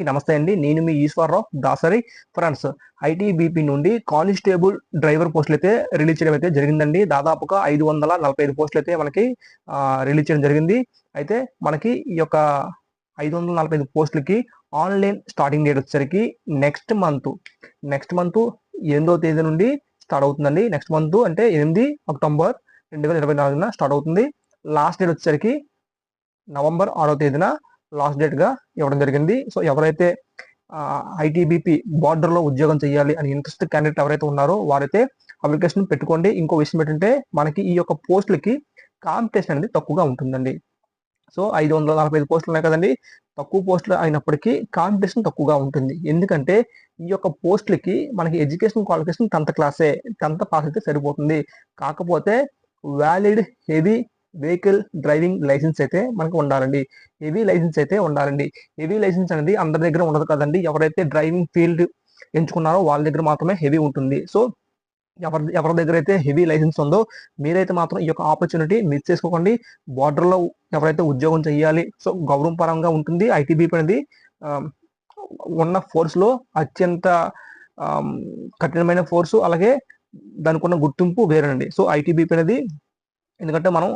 నమస్తే అండి. నేను మీ ఈశ్వరరావు దాసరి. ఫ్రెండ్స్, ఐటీబీపీ నుండి కానిస్టేబుల్ డ్రైవర్ పోస్టులు అయితే రిలీజ్ చేయడం అయితే జరిగిందండి. దాదాపుగా 545 పోస్టులు అయితే మనకి రిలీజ్ చేయడం జరిగింది. అయితే మనకి ఈ యొక్క 545 పోస్టులకి ఆన్లైన్ స్టార్టింగ్ డేట్ వచ్చేసరికి నెక్స్ట్ మంత్ 8వ తేదీ నుండి స్టార్ట్ అవుతుందండి. నెక్స్ట్ మంత్ అంటే 8 అక్టోబర్ 2024 స్టార్ట్ అవుతుంది. లాస్ట్ డేట్ వచ్చేసరికి నవంబర్ 6వ తేదీన లాస్ట్ డేట్ గా ఇవ్వడం జరిగింది. సో ఎవరైతే ఐటీబీపీ బార్డర్ లో ఉద్యోగం చేయాలి అని ఇంట్రెస్ట్ క్యాండిడేట్ ఎవరైతే ఉన్నారో వారైతే అప్లికేషన్ పెట్టుకోండి. ఇంకో విషయం ఏంటంటే మనకి ఈ యొక్క పోస్టులకి కాంపిటీషన్ అనేది తక్కువగా ఉంటుందండి. సో 545 పోస్టులు ఉన్నాయి కదండి, తక్కువ పోస్టులు అయినప్పటికీ కాంపిటీషన్ తక్కువగా ఉంటుంది. ఎందుకంటే ఈ యొక్క పోస్టులకి మనకి ఎడ్యుకేషన్ క్వాలిఫికేషన్ 10th క్లాసే, 10th పాస్ అయితే సరిపోతుంది. కాకపోతే valid heavy vehicle driving licence అయితే మనకు ఉండాలండి. హెవీ లైసెన్స్ అనేది అందరి దగ్గర ఉండదు కదండి. ఎవరైతే డ్రైవింగ్ ఫీల్డ్ ఎంచుకున్నారో వాళ్ళ దగ్గర మాత్రమే హెవీ ఉంటుంది. సో ఎవరి దగ్గర అయితే హెవీ లైసెన్స్ ఉందో మీరైతే మాత్రం ఈ యొక్క ఆపర్చునిటీ మిస్ చేసుకోకండి. బార్డర్లో ఎవరైతే ఉద్యోగం చేయాలి, సో గౌరవం పరంగా ఉంటుంది. ఐటీబీపీ అనేది ఉన్న ఫోర్స్లో అత్యంత కఠినమైన ఫోర్సు, అలాగే దానికి ఉన్న గుర్తింపు వేరేనండి. సో ఐటీబీపీ అనేది ఎందుకంటే మనం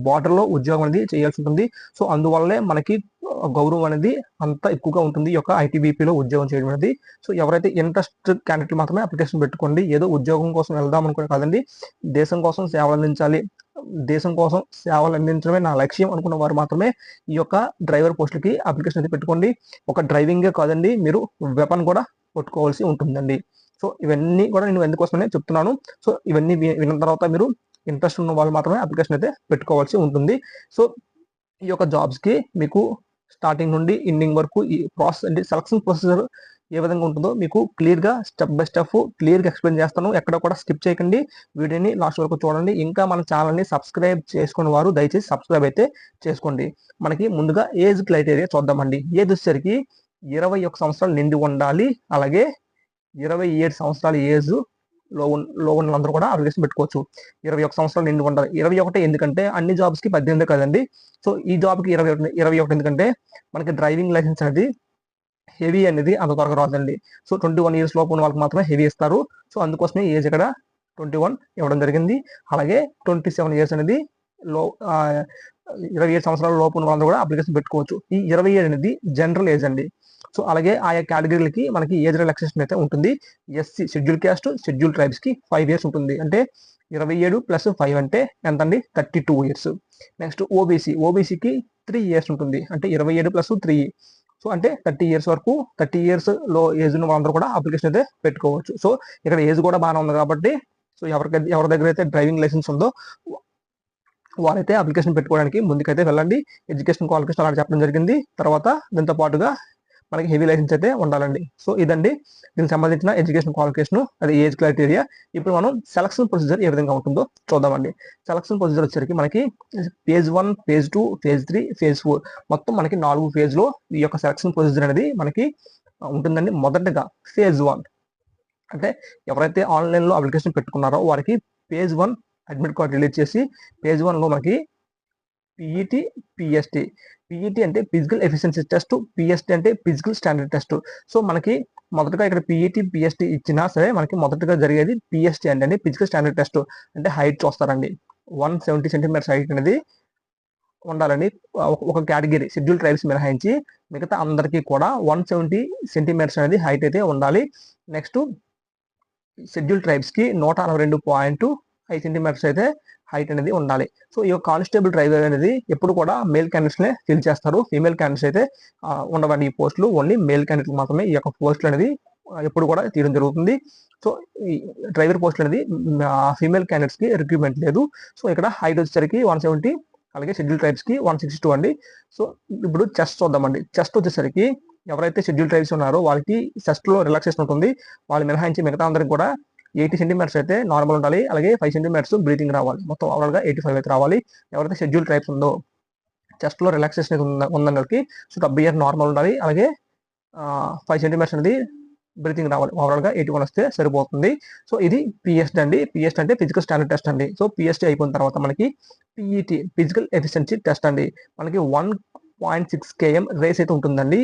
బార్డర్లో ఉద్యోగం అనేది చేయాల్సి ఉంటుంది. సో అందువల్లే మనకి గౌరవం అనేది అంత ఎక్కువగా ఉంటుంది ఈ యొక్క ఐటీబీపీలో ఉద్యోగం చేయడం అనేది. సో ఎవరైతే ఇంట్రెస్ట్ క్యాండిడేట్లు మాత్రమే అప్లికేషన్ పెట్టుకోండి. ఏదో ఉద్యోగం కోసం వెళ్దాం అనుకునే కాదండి, దేశం కోసం సేవలు అందించాలి, దేశం కోసం సేవలు అందించడమే నా లక్ష్యం అనుకున్న వారు మాత్రమే ఈ యొక్క డ్రైవర్ పోస్టులకి అప్లికేషన్ అయితే పెట్టుకోండి. ఒక డ్రైవింగే కాదండి, మీరు వెపన్ కూడా పట్టుకోవాల్సి ఉంటుందండి. సో ఇవన్నీ కూడా నేను ఎందుకోసమనే చెప్తున్నాను. సో ఇవన్నీ విన్న తర్వాత మీరు ఇంట్రెస్ట్ ఉన్న వాళ్ళు మాత్రమే అప్లికేషన్ అయితే పెట్టుకోవాల్సి ఉంటుంది. సో ఈ యొక్క జాబ్స్కి మీకు స్టార్టింగ్ నుండి ఎండింగ్ వరకు ఈ ప్రాసెస్ అంటే సెలక్షన్ ప్రొసీజర్ ఏ విధంగా ఉంటుందో మీకు క్లియర్గా స్టెప్ బై స్టెప్ క్లియర్గా ఎక్స్ప్లెయిన్ చేస్తాను. ఎక్కడ కూడా స్కిప్ చేయకండి, వీడియోని లాస్ట్ వరకు చూడండి. ఇంకా మన ఛానల్ని సబ్స్క్రైబ్ చేసుకున్న వారు దయచేసి సబ్స్క్రైబ్ అయితే చేసుకోండి. మనకి ముందుగా ఏజ్ క్రైటీరియా చూద్దామండి. ఏజ్ వచ్చేసరికి 21 సంవత్సరాలు నిండి ఉండాలి, అలాగే 27 సంవత్సరాల ఏజ్ లో ఉన్న వాళ్ళందరూ కూడా అప్లికేషన్ పెట్టుకోవచ్చు. 21 సంవత్సరాలు నిండి ఉండాలి. 21 ఎందుకంటే అన్ని జాబ్స్కి 18 కదండి. సో ఈ జాబ్కి 21 ఎందుకంటే మనకి డ్రైవింగ్ లైసెన్స్ అనేది హెవీ అనేది అంత త్వరగా రాదండి. సో 21 ఇయర్స్ లోపు ఉన్న వాళ్ళకి మాత్రమే హెవీ ఇస్తారు. సో అందుకోసమే ఏజ్ ఇక్కడ 21 ఇవ్వడం జరిగింది. అలాగే 27 ఇయర్స్ అనేది 27 సంవత్సరాల లోపు ఉన్న వాళ్ళందరూ కూడా అప్లికేషన్ పెట్టుకోవచ్చు. ఈ 27 అనేది జనరల్ ఏజ్ అండి. సో అలాగే ఆయా కేటగిరీలకి మనకి ఏజ్ రిలాక్సేషన్ అయితే ఉంటుంది. ఎస్సీ షెడ్యూల్ క్యాస్ట్, షెడ్యూల్ ట్రైబ్స్కి 5 ఇయర్స్ ఉంటుంది. అంటే 27 + 5 అంటే ఎంత అండి? 32 ఇయర్స్. నెక్స్ట్ ఓబీసీకి 3 ఇయర్స్ ఉంటుంది. అంటే 27 + 3, సో అంటే 30 ఇయర్స్ వరకు, 30 ఇయర్స్ లో ఏజ్ ఉన్న వాళ్ళందరూ కూడా అప్లికేషన్ అయితే పెట్టుకోవచ్చు. సో ఇక్కడ ఏజ్ కూడా బాగానే ఉంది కాబట్టి సో ఎవరి దగ్గర అయితే డ్రైవింగ్ లైసెన్స్ ఉందో వారైతే అప్లికేషన్ పెట్టుకోవడానికి ముందుకైతే వెళ్ళండి. ఎడ్యుకేషన్ క్వాలిఫికేషన్ అలా చెప్పడం జరిగింది. తర్వాత దీంతో పాటుగా మనకి హెవీ లైసెన్స్ అయితే ఉండాలండి. సో ఇదండి దీనికి సంబంధించిన ఎడ్యుకేషన్ క్వాలిఫికేషన్, అది ఏజ్ క్రైటీరియా. ఇప్పుడు మనం సెలక్షన్ ప్రొసీజర్ ఏ విధంగా ఉంటుందో చూద్దామండి. సెలక్షన్ ప్రొసీజర్ వచ్చేసరికి మనకి phase 1, phase 2, phase 3, phase 4 మొత్తం మనకి 4 ఫేజ్లో ఈ యొక్క సెలక్షన్ ప్రొసీజర్ అనేది మనకి ఉంటుందండి. మొదటగా phase 1 అంటే ఎవరైతే ఆన్లైన్లో అప్లికేషన్ పెట్టుకున్నారో వారికి phase 1 అడ్మిట్ కార్డ్ రిలీజ్ చేసి phase 1లో మనకి పిఈటి, పిఎస్టి. పిఈటి అంటే ఫిజికల్ ఎఫిషియన్సీ టెస్ట్, పిఎస్టి అంటే ఫిజికల్ స్టాండర్డ్ టెస్ట్. సో మనకి మొదటగా ఇక్కడ పిఈటి, పిఎస్టి ఇచ్చినా సరే మనకి మొదటగా జరిగేది పిఎస్టి అంటే ఫిజికల్ స్టాండర్డ్ టెస్ట్. అంటే హైట్ చూస్తారండి. 170 సెంటీమీటర్స్ హైట్ అనేది ఉండాలండి. ఒక కేటగిరీ షెడ్యూల్ ట్రైబ్స్ మినహాయించి మిగతా అందరికీ కూడా 170 సెంటీమీటర్స్ అనేది హైట్ అయితే ఉండాలి. నెక్స్ట్ షెడ్యూల్ ట్రైబ్స్కి 162.5 సెంటీమీటర్స్ అయితే హైట్ అనేది ఉండాలి. సో ఈ కానిస్టేబుల్ డ్రైవర్ అనేది ఎప్పుడు కూడా మేల్ క్యాండిడేట్స్నే ఫిల్ చేస్తారు. ఫీమేల్ క్యాండిడేట్స్ అయితే ఉండవండి. ఈ పోస్టులు ఓన్లీ మేల్ క్యాండిడేట్ మాత్రమే ఈ యొక్క పోస్టులు అనేది ఎప్పుడు కూడా తీయడం జరుగుతుంది. సో ఈ డ్రైవర్ పోస్టులు అనేది ఫీమేల్ క్యాండిడేట్స్కి రిక్రూట్మెంట్ లేదు. సో ఇక్కడ హైట్ వచ్చేసరికి 170, అలాగే షెడ్యూల్ ట్రైబ్స్కి 162 అండి. సో ఇప్పుడు చెస్ట్ చూద్దామండి. చెస్ట్ వచ్చేసరికి ఎవరైతే షెడ్యూల్ ట్రైబ్స్ ఉన్నారో వాళ్ళకి చెస్ట్లో రిలాక్సేషన్ ఉంటుంది. వాళ్ళు మినహాయించి మిగతా అందరికి కూడా 80 సెంటీమీటర్స్ అయితే నార్మల్ ఉండాలి, అలాగే 5 సెంటీమీటర్స్ బ్రీతింగ్ రావాలి. మొత్తం ఓవరాల్గా 85 అయితే రావాలి. ఎవరైతే షెడ్యూల్ ట్రైబ్స్ ఉందో చెస్ట్లో రిలాక్సేషన్ ఉందన్నకి సో 70 నార్మల్ ఉండాలి, అలాగే 5 సెంటీమీటర్స్ అనేది బ్రీతింగ్ రావాలి. ఓవరాల్గా 81 వస్తే సరిపోతుంది. సో ఇది పిఎస్టీ అండి. పిఎస్టీ అంటే ఫిజికల్ స్టాండర్డ్ టెస్ట్ అండి. సో పిఎస్టీ అయిపోయిన తర్వాత మనకి పిఈటి ఫిజికల్ ఎఫిషియన్సీ టెస్ట్ అండి. మనకి 1.6 km రేస్ అయితే ఉంటుందండి.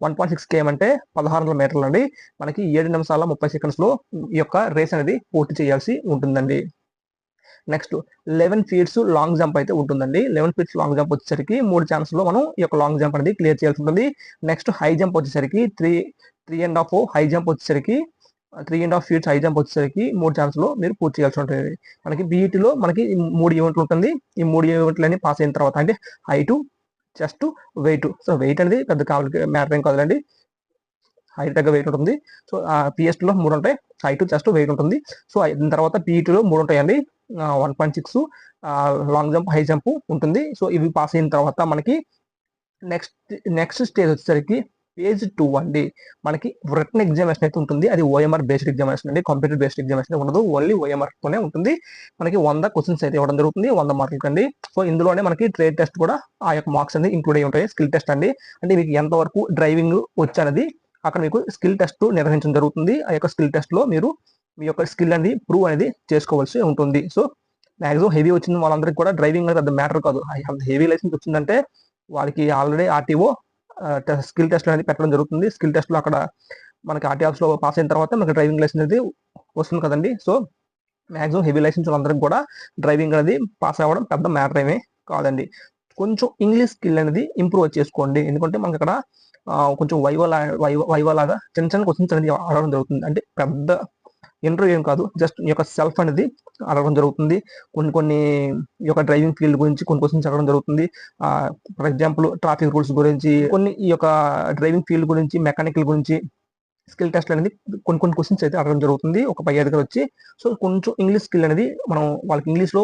1.6 km అంటే 1600 మీటర్లు అండి. మనకి 7 నిమిషాల 30 సెకండ్స్లో ఈ యొక్క రేస్ అనేది పూర్తి చేయాల్సి ఉంటుందండి. నెక్స్ట్ 11 ఫీట్స్ లాంగ్ జంప్ అయితే ఉంటుందండి. 11 ఫీట్స్ లాంగ్ జంప్ వచ్చేసరికి 3 ఛాన్స్లో మనం ఈ యొక్క లాంగ్ జంప్ అనేది క్లియర్ చేయాల్సి ఉంటుంది. నెక్స్ట్ హై జంప్ వచ్చేసరికి 3.5 హై జంప్ వచ్చేసరికి 3.5 ఫీట్స్ హై జంప్ వచ్చేసరికి 3 ఛాన్స్లో మీరు పూర్తి చేయాల్సి ఉంటుంది. మనకి బీఈటీలో మనకి 3 ఈవెంట్లు ఉంటుంది. ఈ 3 ఈవెంట్లని పాస్ అయిన తర్వాత అంటే height, chest, weight. So weight అనేది పెద్ద మ్యాటర్ ఏం కాదులండి. హైట్ తగ్గ వెయిట్ ఉంటుంది. సో పిఎస్టీలో 3 ఉంటాయి, హైట్, చెస్ట్, వెయిట్ ఉంటుంది. సో అయిన తర్వాత పీఈటీలో 3 ఉంటాయండి. 1.6 లాంగ్ జంప్, హై జంప్ ఉంటుంది. సో ఇవి పాస్ అయిన తర్వాత మనకి నెక్స్ట్ స్టేజ్ వచ్చేసరికి phase 2 అండి. మనకి రిటన్ ఎగ్జామినేషన్ అయితే ఉంటుంది. అది ఓఎంఆర్ బేస్డ్ ఎగ్జామినేషన్ అండి. కంప్యూటర్ బేస్డ్ ఎగ్జామినేషన్ ఉండదు, ఓన్లీ ఓఎంఆర్ తోనే ఉంటుంది. మనకి 100 క్వశ్చన్స్ అయితే ఇవ్వడం జరుగుతుంది, 100 మార్కులకి అండి. సో ఇందులోనే మనకి ట్రేడ్ టెస్ట్ కూడా ఆ యొక్క మార్క్స్ అనేది ఇంక్లూడ్ అయి ఉంటాయి. స్కిల్ టెస్ట్ అండి, అంటే మీకు ఎంతవరకు డ్రైవింగ్ వచ్చనేది అక్కడ మీకు స్కిల్ టెస్ట్ నిర్వహించడం జరుగుతుంది. ఆ యొక్క స్కిల్ టెస్ట్ లో మీరు మీ యొక్క స్కిల్ అనేది ప్రూవ్ అనేది చేసుకోవాల్సి ఉంటుంది. సో మ్యాక్సిమం హెవీ వచ్చిన వాళ్ళందరికీ కూడా డ్రైవింగ్ అనేది పెద్ద మ్యాటర్ కాదు. హెవీ లైసెన్స్ వచ్చిందంటే వాళ్ళకి ఆల్రెడీ ఆర్టీఓ స్కిల్ టెస్ట్ అనేది పెట్టడం జరుగుతుంది. స్కిల్ టెస్ట్ లో అక్కడ మనకి ఆర్టీ ఆఫీస్ లో పాస్ అయిన తర్వాత మనకి డ్రైవింగ్ లైసెన్స్ అనేది వస్తుంది కదండి. సో మ్యాక్సిమం హెవీ లైసెన్స్ వాళ్ళందరికీ కూడా డ్రైవింగ్ అనేది పాస్ అవ్వడం పెద్ద మ్యాటర్ ఏమీ కాదండి. కొంచెం ఇంగ్లీష్ స్కిల్ అనేది ఇంప్రూవ్ చేసుకోండి. ఎందుకంటే మనకి అక్కడ కొంచెం వైవా లాగా చిన్న చిన్న క్వశ్చన్స్ అనేది అడగడం జరుగుతుంది. అంటే పెద్ద ఇంటర్వ్యూ ఏం కాదు, జస్ట్ ఈ యొక్క సెల్ఫ్ అనేది అడగడం జరుగుతుంది. కొన్ని ఈ యొక్క డ్రైవింగ్ ఫీల్డ్ గురించి కొన్ని క్వశ్చన్స్ అడగడం జరుగుతుంది. ఫర్ ఎగ్జాంపుల్ ట్రాఫిక్ రూల్స్ గురించి, కొన్ని ఈ యొక్క డ్రైవింగ్ ఫీల్డ్ గురించి, మెకానికల్ గురించి స్కిల్ టెస్ట్ అనేది కొన్ని క్వశ్చన్స్ అయితే అడగడం జరుగుతుంది ఒక పై అధికారి వచ్చి. సో కొంచెం ఇంగ్లీష్ స్కిల్ అనేది మనం వాళ్ళకి ఇంగ్లీష్లో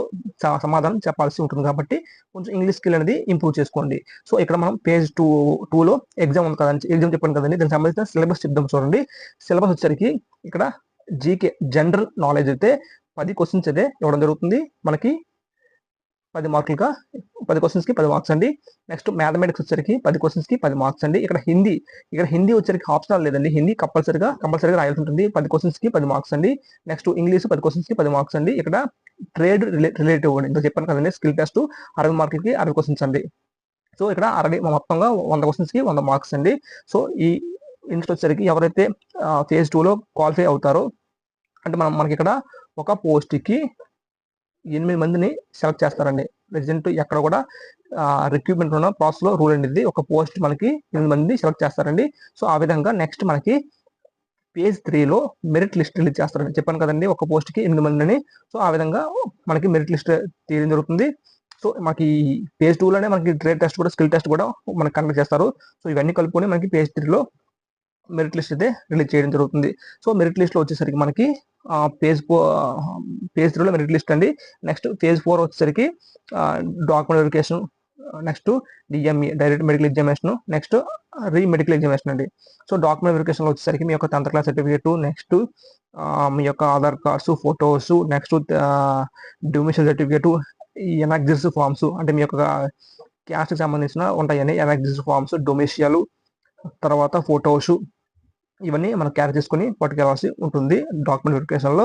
సమాధానం చెప్పాల్సి ఉంటుంది కాబట్టి కొంచెం ఇంగ్లీష్ స్కిల్ అనేది ఇంప్రూవ్ చేసుకోండి. సో ఇక్కడ మనం పేజ్ 2లో ఎగ్జామ్ ఉంది కదండి, ఎగ్జామ్ చెప్పాను కదండి, దానికి సంబంధించిన సిలబస్ చెప్దాం చూడండి. సిలబస్ వచ్చేసరికి ఇక్కడ జీకే జనరల్ నాలెడ్జ్ అయితే 10 క్వశ్చన్స్ అయితే ఇవ్వడం జరుగుతుంది. మనకి 10 మార్కులుగా 10 క్వశ్చన్స్కి 10 మార్క్స్ అండి. నెక్స్ట్ మ్యాథమెటిక్స్ వచ్చరికి 10 క్వశ్చన్స్కి 10 మార్క్స్ అండి. ఇక్కడ హిందీ వచ్చరికి ఆప్షనల్ లేదండి, హిందీ కంపల్సరీగా రాయాల్సి ఉంటుంది. 10 క్వశ్చన్స్కి 10 మార్క్స్ అండి. నెక్స్ట్ ఇంగ్లీష్ 10 క్వశ్చన్స్కి 10 మార్క్స్ అండి. ఇక్కడ ట్రేడ్ రిలేటివ్ అండి, ఇంకా చెప్పాను కదండి, స్కిల్ టెస్ట్ 60 మార్కులకి 60 క్వశ్చన్స్ అండి. సో ఇక్కడ 60 మొత్తంగా 100 క్వశ్చన్స్కి 100 మార్క్స్ అండి. సో ఈ ఇన్స్ట్ వచ్చరికి ఎవరైతే phase 2లో క్వాలిఫై అవుతారో, అంటే మనకి ఇక్కడ ఒక పోస్ట్కి 8 మందిని సెలెక్ట్ చేస్తారండి. ప్రెసెంట్ ఎక్కడ కూడా రిక్రూట్మెంట్ ఉన్న ప్రాసెస్లో రూల్ అనేది ఒక పోస్ట్ మనకి 8 మంది సెలెక్ట్ చేస్తారండి. సో ఆ విధంగా నెక్స్ట్ మనకి phase 3లో మెరిట్ లిస్ట్ రిలీజ్ చేస్తారండి. చెప్పాను కదండి ఒక పోస్ట్కి 8 మందిని. సో ఆ విధంగా మనకి మెరిట్ లిస్ట్ తీయడం జరుగుతుంది. సో మనకి phase 2లోనే మనకి ట్రేడ్ టెస్ట్ కూడా, స్కిల్ టెస్ట్ కూడా మనకి కండక్ట్ చేస్తారు. సో ఇవన్నీ కలుపుకొని మనకి phase 3లో మెరిట్ లిస్ట్ అయితే రిలీజ్ చేయడం జరుగుతుంది. సో మెరిట్ లిస్ట్లో వచ్చేసరికి మనకి phase 3లో మెరిట్ లిస్ట్ అండి. నెక్స్ట్ phase 4 వచ్చేసరికి document verification, next DME direct medical examination, next medical examination అండి. సో డాక్యుమెంట్ వెరిఫికేషన్లో వచ్చేసరికి మీ యొక్క 10th క్లాస్ సర్టిఫికేట్, నెక్స్ట్ మీ యొక్క Aadhaar cards, photos, next domicile certificate, annexures forms, అంటే మీ యొక్క క్యాస్ట్కి సంబంధించిన ఉంటాయని ఎనాక్సిస్ ఫామ్స్, డొమిషియల్, తర్వాత ఫొటోస్, ఇవన్నీ మనం క్యారీ చేసుకుని పట్టుకెళ్ళాల్సి ఉంటుంది డాక్యుమెంట్ వెరిఫికేషన్లో.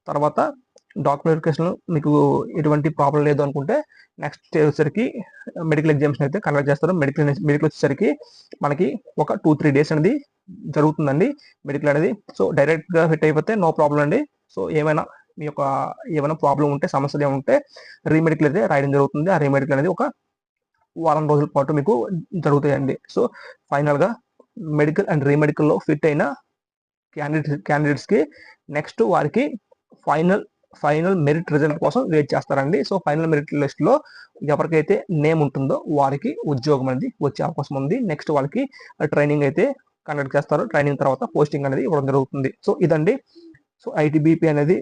తర్వాత డాక్యుమెంట్ వెరిఫికేషన్ మీకు ఎటువంటి ప్రాబ్లం లేదు అనుకుంటే నెక్స్ట్ స్టేజ్ వచ్చేసరికి మెడికల్ ఎగ్జామినేషన్ అయితే కండక్ట్ చేస్తారు. మెడికల్ వచ్చేసరికి మనకి ఒక 2-3 డేస్ అనేది జరుగుతుందండి మెడికల్ అనేది. సో డైరెక్ట్గా ఫిట్ అయిపోతే నో ప్రాబ్లం అండి. సో మీ యొక్క ఏమైనా ప్రాబ్లం ఉంటే, సమస్యలు ఏమైనా ఉంటే రీమెడికల్ అయితే రాయడం జరుగుతుంది. ఆ రీమెడికల్ అనేది ఒక వారం రోజుల పాటు మీకు జరుగుతాయండి. సో ఫైనల్గా మెడికల్ అండ్ రీమెడికల్లో ఫిట్ అయిన క్యాండిడేట్స్కి నెక్స్ట్ వారికి ఫైనల్ మెరిట్ రిజల్ట్ కోసం వెయిట్ చేస్తారండి. సో ఫైనల్ మెరిట్ లిస్ట్లో ఎవరికైతే నేమ్ ఉంటుందో వారికి ఉద్యోగం అనేది వచ్చే అవకాశం ఉంది. నెక్స్ట్ వాళ్ళకి ట్రైనింగ్ అయితే కండక్ట్ చేస్తారు. ట్రైనింగ్ తర్వాత పోస్టింగ్ అనేది ఇవ్వడం జరుగుతుంది. సో ఇదండి. సో ఐటీబీపీ అనేది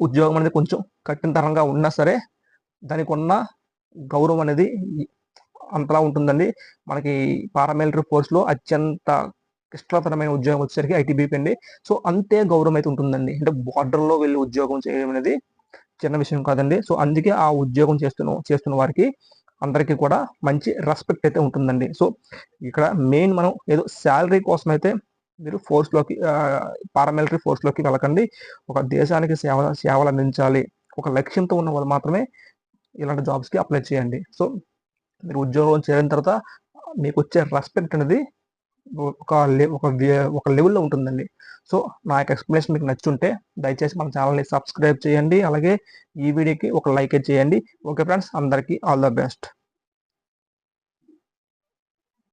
ఉద్యోగం అనేది కొంచెం కఠినతరంగా ఉన్నా సరే దానికి ఉన్న గౌరవం అనేది అంతలా ఉంటుందండి. మనకి పారామిలిటరీ ఫోర్స్లో అత్యంత క్లిష్టతరమైన ఉద్యోగం వచ్చేసరికి ఐటీబీపీ అండి. సో అంతే గౌరవం అయితే ఉంటుందండి. అంటే బార్డర్లో వెళ్ళి ఉద్యోగం చేయడం అనేది చిన్న విషయం కాదండి. సో అందుకే ఆ ఉద్యోగం చేస్తున్న వారికి అందరికీ కూడా మంచి రెస్పెక్ట్ అయితే ఉంటుందండి. సో ఇక్కడ మెయిన్ మనం ఏదో శాలరీ కోసం అయితే మీరు పారామిలిటరీ ఫోర్స్లోకి వెళ్ళకండి. ఒక దేశానికి సేవలు అందించాలి, ఒక లక్ష్యంతో ఉన్న వాళ్ళు మాత్రమే ఇలాంటి జాబ్స్కి అప్లై చేయండి. సో మీరు ఉద్యోగం చేరిన తర్వాత మీకు వచ్చే రెస్పెక్ట్ అనేది ఒక లెవెల్లో ఉంటుందండి. సో నా యొక్క ఎక్స్ప్లెనేషన్ మీకు నచ్చుంటే దయచేసి మన ఛానల్ని సబ్స్క్రైబ్ చేయండి. అలాగే ఈ వీడియోకి ఒక లైక్ చేయండి. ఓకే ఫ్రెండ్స్, అందరికీ ఆల్ ద బెస్ట్.